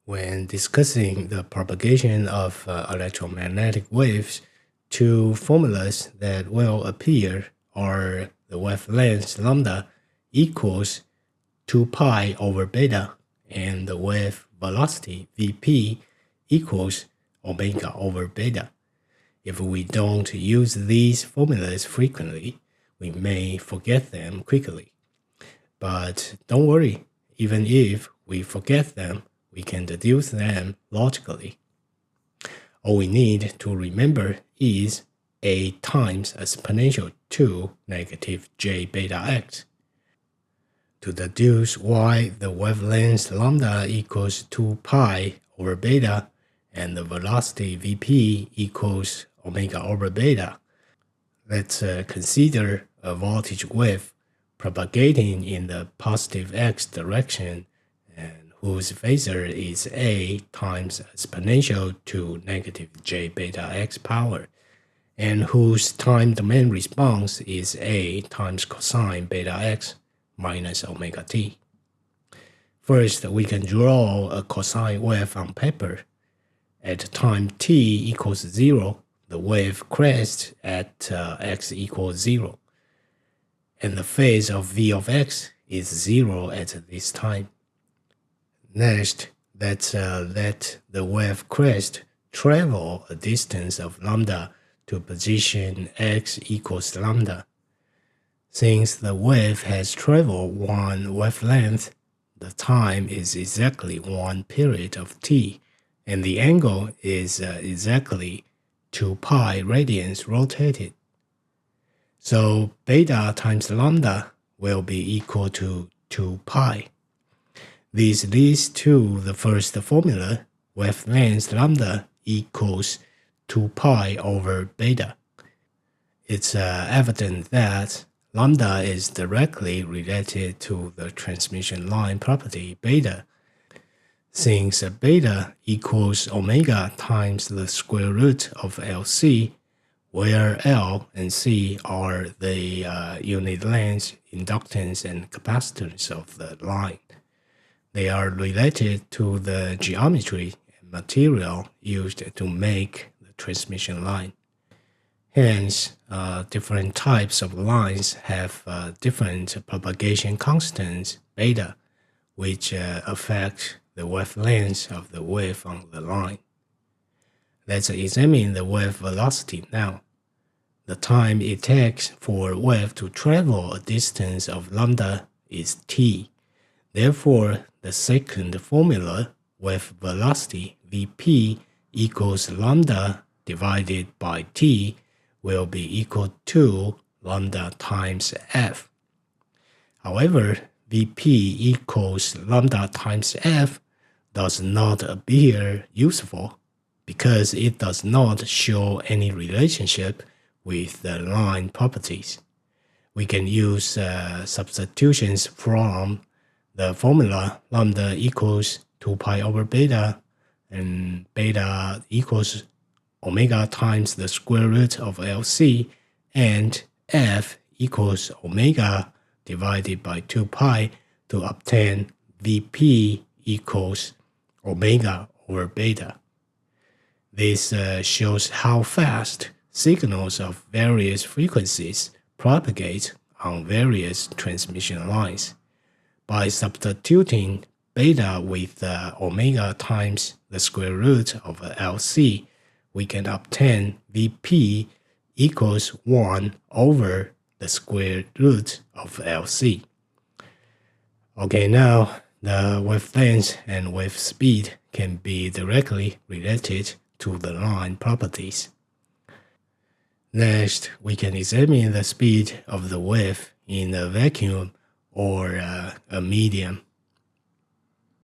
When discussing the propagation of electromagnetic waves, two formulas that will appear are the wavelength lambda equals 2 pi over beta and the wave velocity Vp equals omega over beta. If we don't use these formulas frequently, we may forget them quickly. But don't worry, even if we forget them, we can deduce them logically. All we need to remember is a times exponential 2 negative j beta x. To deduce why the wavelength lambda equals 2 pi over beta and the velocity Vp equals omega over beta, let's consider a voltage wave propagating in the positive x direction and whose phasor is a times exponential to negative j beta x power, and whose time domain response is a times cosine beta x minus omega t. First, we can draw a cosine wave on paper. At time t equals 0, the wave crests at x equals 0, and the phase of v of x is 0 at this time. Next, let's let the wave crest travel a distance of lambda to position x equals lambda. Since the wave has traveled one wavelength, the time is exactly one period of t, and the angle is exactly 2 pi radians rotated. So beta times lambda will be equal to 2 pi. This leads to the first formula, wavelength lambda equals 2 pi over beta. It's evident that lambda is directly related to the transmission line property beta, since beta equals omega times the square root of LC, where L and C are the unit length, inductance, and capacitance of the line. They are related to the geometry and material used to make the transmission line. Hence, different types of lines have different propagation constants, beta, which affect the wavelength of the wave on the line. Let's examine the wave velocity now. The time it takes for a wave to travel a distance of lambda is t. Therefore, the second formula, wave velocity Vp equals lambda divided by t, will be equal to lambda times f. However, Vp equals lambda times f does not appear useful because it does not show any relationship with the line properties. We can use substitutions from the formula lambda equals 2 pi over beta and beta equals omega times the square root of LC and f equals omega divided by 2 pi to obtain Vp equals omega over beta. This shows how fast signals of various frequencies propagate on various transmission lines. By substituting beta with omega times the square root of LC, we can obtain Vp equals 1 over the square root of LC. Okay, now the wavelength and wave speed can be directly related to the line properties. Next, we can examine the speed of the wave in a vacuum or a medium.